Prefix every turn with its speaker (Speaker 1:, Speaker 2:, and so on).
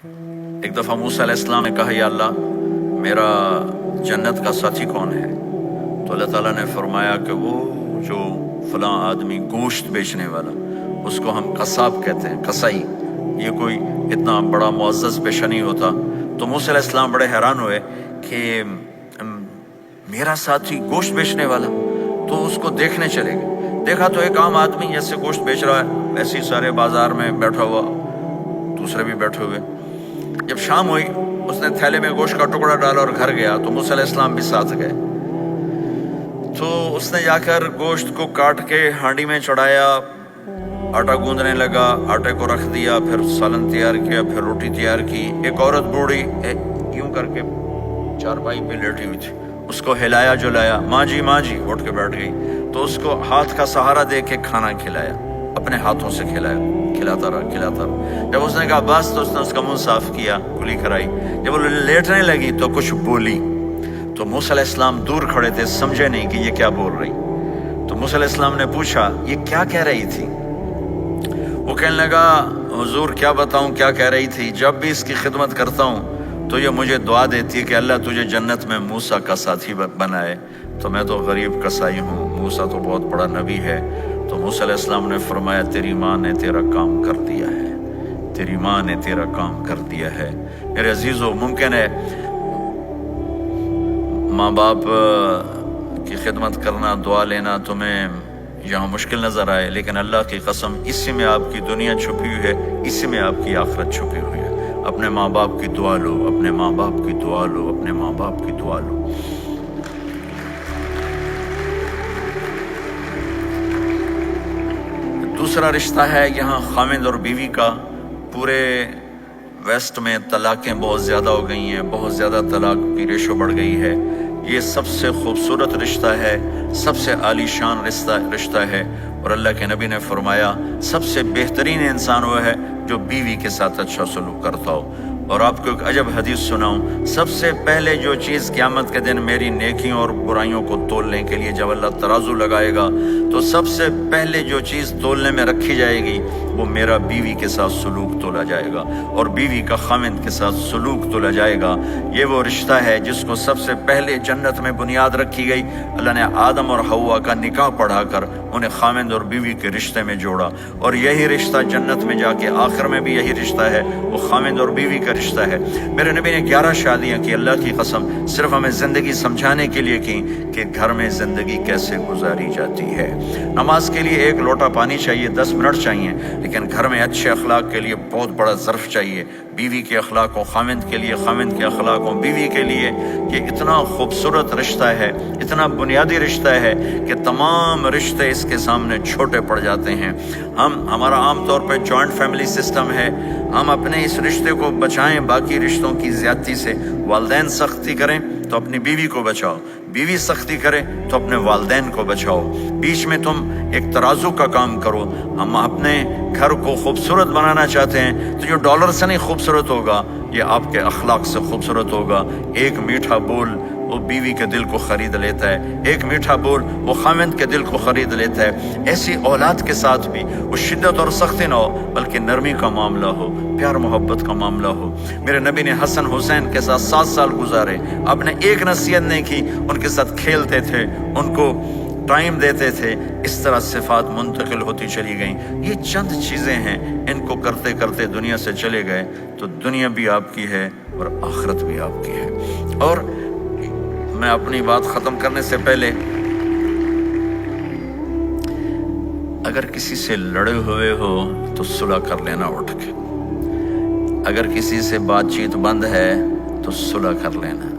Speaker 1: ایک دفعہ موسیٰ علیہ السلام نے کہا یا اللہ میرا جنت کا ساتھی کون ہے؟ تو اللہ تعالیٰ نے فرمایا کہ وہ جو فلاں آدمی گوشت بیچنے والا، اس کو ہم قصاب کہتے ہیں، قصائی، یہ کوئی اتنا بڑا معزز پیشہ نہیں ہوتا۔ تو موسیٰ علیہ السلام بڑے حیران ہوئے کہ میرا ساتھی گوشت بیچنے والا، تو اس کو دیکھنے چلے گئے۔ دیکھا تو ایک عام آدمی جیسے گوشت بیچ رہا ہے ایسے ہی سارے بازار میں بیٹھا ہوا، دوسرے بھی بیٹھے ہوئے۔ جب شام ہوئی اس نے تھیلے میں گوشت کا ٹکڑا ڈالا اور گھر گیا تو موسیٰ علیہ السلام بھی ساتھ گئے۔ تو اس نے جا کر گوشت کو کاٹ کے ہانڈی میں چڑھایا، آٹا گوندنے لگا، آٹے کو رکھ دیا، پھر سالن تیار کیا، پھر روٹی تیار کی۔ ایک عورت بوڑھی یوں کر کے چارپائی پہ لیٹی ہوئی تھی، اس کو ہلایا جلایا، ماں جی اٹھ کے بیٹھ گئی۔ تو اس کو ہاتھ کا سہارا دے کے کھانا کھلایا، اپنے ہاتھوں سے کھلایا، کھلاتا رہا۔ جب اس نے کہا بس تو اس نے اس کا منہ صاف کیا، کلی کرائی۔ جب وہ لیٹنے لگی تو کچھ بولی، تو موسیٰ علیہ السلام دور کھڑے تھے، سمجھے نہیں کہ یہ کیا بول رہی۔ تو موسیٰ علیہ السلام نے پوچھا یہ کیا کہہ رہی تھی؟ وہ کہنے لگا حضور کیا بتاؤں کیا کہہ رہی تھی، جب بھی اس کی خدمت کرتا ہوں تو یہ مجھے دعا دیتی ہے کہ اللہ تجھے جنت میں موسیٰ کا ساتھی بنائے۔ تو میں تو غریب کسائی ہوں، موسیٰ تو بہت بڑا نبی ہے۔ تو موسیٰ علیہ السلام نے فرمایا تیری ماں نے تیرا کام کر دیا ہے، تیری ماں نے تیرا کام کر دیا ہے۔ میرے عزیزو، ممکن ہے ماں باپ کی خدمت کرنا، دعا لینا تمہیں یہاں مشکل نظر آئے، لیکن اللہ کی قسم اسی میں آپ کی دنیا چھپی ہوئی ہے، اسی میں آپ کی آخرت چھپی ہوئی ہے۔ اپنے ماں باپ کی دعا لو، اپنے ماں باپ کی دعا لو، اپنے ماں باپ کی دعا لو۔ دوسرا رشتہ ہے یہاں خامند اور بیوی کا۔ پورے ویسٹ میں طلاقیں بہت زیادہ ہو گئی ہیں، بہت زیادہ طلاق کی ریشو بڑھ گئی ہے۔ یہ سب سے خوبصورت رشتہ ہے، سب سے عالی شان رشتہ ہے، اور اللہ کے نبی نے فرمایا سب سے بہترین انسان وہ ہے جو بیوی کے ساتھ اچھا سلوک کرتا ہو۔ اور آپ کو ایک عجب حدیث سناؤں، سب سے پہلے جو چیز قیامت کے دن میری نیکیوں اور برائیوں کو تولنے کے لیے جب اللہ ترازو لگائے گا تو سب سے پہلے جو چیز تولنے میں رکھی جائے گی وہ میرا بیوی کے ساتھ سلوک تولا جائے گا، اور بیوی کا خامند کے ساتھ سلوک تولا جائے گا۔ یہ وہ رشتہ ہے جس کو سب سے پہلے جنت میں بنیاد رکھی گئی۔ اللہ نے آدم اور حوا کا نکاح پڑھا کر انہیں خامند اور بیوی کے رشتے میں جوڑا، اور یہی رشتہ جنت میں جا کے آخر میں بھی یہی رشتہ ہے، وہ خامند اور بیوی کا رشتہ ہے۔ میرے نبی نے 11 شادیاں کی، اللہ کی قسم صرف ہمیں زندگی سمجھانے کے لیے کی کہ گھر میں زندگی کیسے گزاری جاتی ہے۔ نماز کے لیے 1 لوٹا پانی چاہیے، 10 منٹ چاہیے، لیکن گھر میں اچھے اخلاق کے لیے بہت بڑا ظرف چاہیے۔ بیوی کے اخلاق و خامند کے لیے، خامند کے اخلاق و بیوی کے لیے۔ یہ اتنا خوبصورت رشتہ ہے، اتنا بنیادی رشتہ ہے کہ تمام رشتے اس کے سامنے چھوٹے پڑ جاتے ہیں۔ ہمارا عام طور پہ جوائنٹ فیملی سسٹم ہے، ہم اپنے اس رشتے کو بچائیں باقی رشتوں کی زیادتی سے۔ والدین سختی کریں تو اپنی بیوی کو بچاؤ، بیوی سختی کرے تو اپنے والدین کو بچاؤ، بیچ میں تم ایک ترازو کا کام کرو۔ ہم اپنے گھر کو خوبصورت بنانا چاہتے ہیں تو جو ڈالر سے نہیں خوبصورت ہوگا، یہ آپ کے اخلاق سے خوبصورت ہوگا۔ ایک میٹھا بول وہ بیوی کے دل کو خرید لیتا ہے، ایک میٹھا بول وہ خامند کے دل کو خرید لیتا ہے۔ ایسی اولاد کے ساتھ بھی وہ شدت اور سختی نہ ہو، بلکہ نرمی کا معاملہ ہو، پیار محبت کا معاملہ ہو۔ میرے نبی نے حسن حسین کے ساتھ 7 سال گزارے، آپ نے ایک نصیحت نہیں کی، ان کے ساتھ کھیلتے تھے، ان کو ٹائم دیتے تھے۔ اس طرح صفات منتقل ہوتی چلی گئیں۔ یہ چند چیزیں ہیں، ان کو کرتے کرتے دنیا سے چلے گئے تو دنیا بھی آپ کی ہے اور آخرت بھی آپ کی ہے۔ اور میں اپنی بات ختم کرنے سے پہلے اگر کسی سے لڑے ہوئے ہو تو صلح کر لینا اٹھ کے، اگر کسی سے بات چیت بند ہے تو صلح کر لینا۔